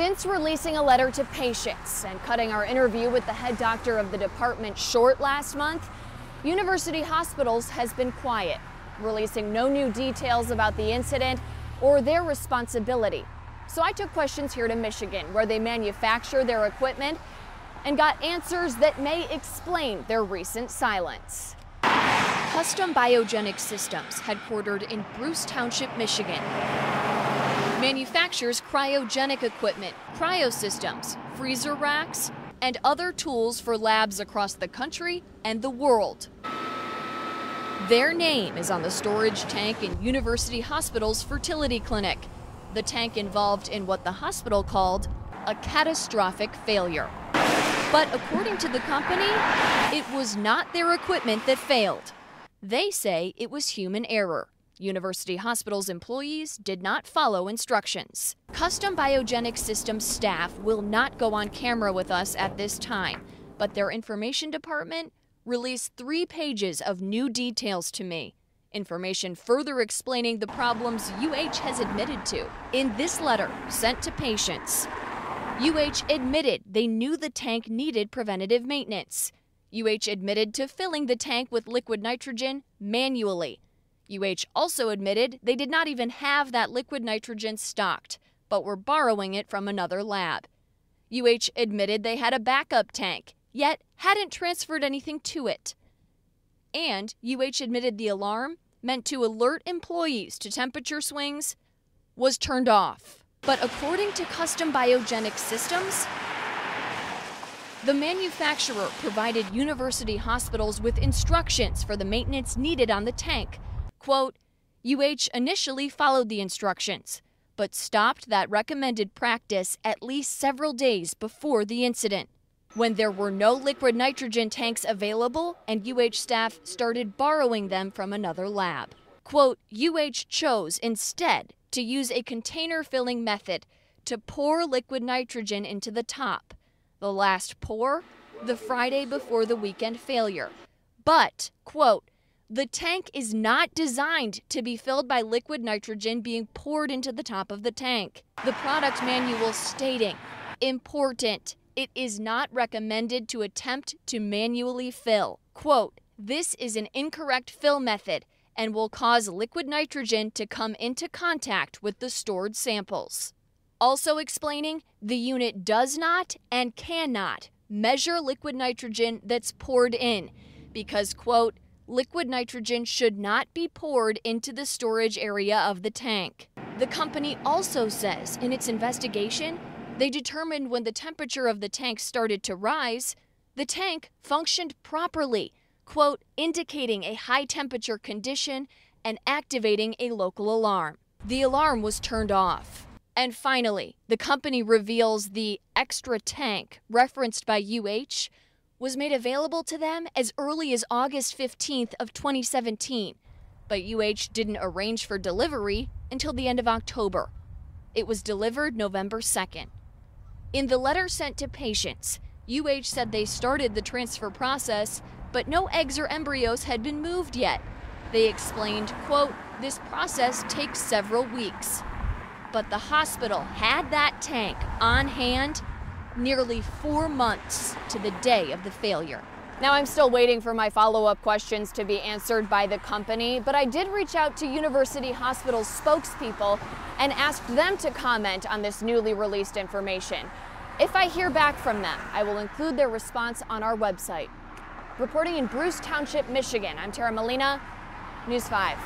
Since releasing a letter to patients and cutting our interview with the head doctor of the department short last month, University Hospitals has been quiet, releasing no new details about the incident or their responsibility. So I took questions here to Michigan, where they manufacture their equipment, and got answers that may explain their recent silence. Custom Biogenic Systems, headquartered in Bruce Township, Michigan, manufactures cryogenic equipment, cryosystems, freezer racks, and other tools for labs across the country and the world. Their name is on the storage tank in University Hospital's fertility clinic, the tank involved in what the hospital called a catastrophic failure. But according to the company, it was not their equipment that failed. They say it was human error. University Hospital's employees did not follow instructions. Custom Biogenic Systems staff will not go on camera with us at this time, but their information department released 3 pages of new details to me. Information further explaining the problems UH has admitted to. In this letter sent to patients, UH admitted they knew the tank needed preventative maintenance. UH admitted to filling the tank with liquid nitrogen manually. UH also admitted they did not even have that liquid nitrogen stocked, but were borrowing it from another lab. UH admitted they had a backup tank, yet hadn't transferred anything to it. And UH admitted the alarm, meant to alert employees to temperature swings, was turned off. But according to Custom Biogenic Systems, the manufacturer provided university hospitals with instructions for the maintenance needed on the tank. Quote, UH initially followed the instructions, but stopped that recommended practice at least several days before the incident, when there were no liquid nitrogen tanks available and UH staff started borrowing them from another lab. Quote, UH chose instead to use a container filling method to pour liquid nitrogen into the top. The last pour, the Friday before the weekend failure. But, quote, the tank is not designed to be filled by liquid nitrogen being poured into the top of the tank. The product manual stating, important, it is not recommended to attempt to manually fill. Quote, this is an incorrect fill method and will cause liquid nitrogen to come into contact with the stored samples. Also explaining, the unit does not and cannot measure liquid nitrogen that's poured in because, quote, liquid nitrogen should not be poured into the storage area of the tank. The company also says in its investigation, they determined when the temperature of the tank started to rise, the tank functioned properly, quote, indicating a high temperature condition and activating a local alarm. The alarm was turned off. And finally, the company reveals the extra tank referenced by UH was made available to them as early as August 15th of 2017, but UH didn't arrange for delivery until the end of October. It was delivered November 2nd. In the letter sent to patients, UH said they started the transfer process, but no eggs or embryos had been moved yet. They explained, quote, this process takes several weeks. But the hospital had that tank on hand nearly 4 months to the day of the failure. Now, I'm still waiting for my follow-up questions to be answered by the company, but I did reach out to University Hospital's spokespeople and asked them to comment on this newly released information. If I hear back from them, I will include their response on our website. Reporting in Bruce Township, Michigan, I'm Tara Molina, News 5.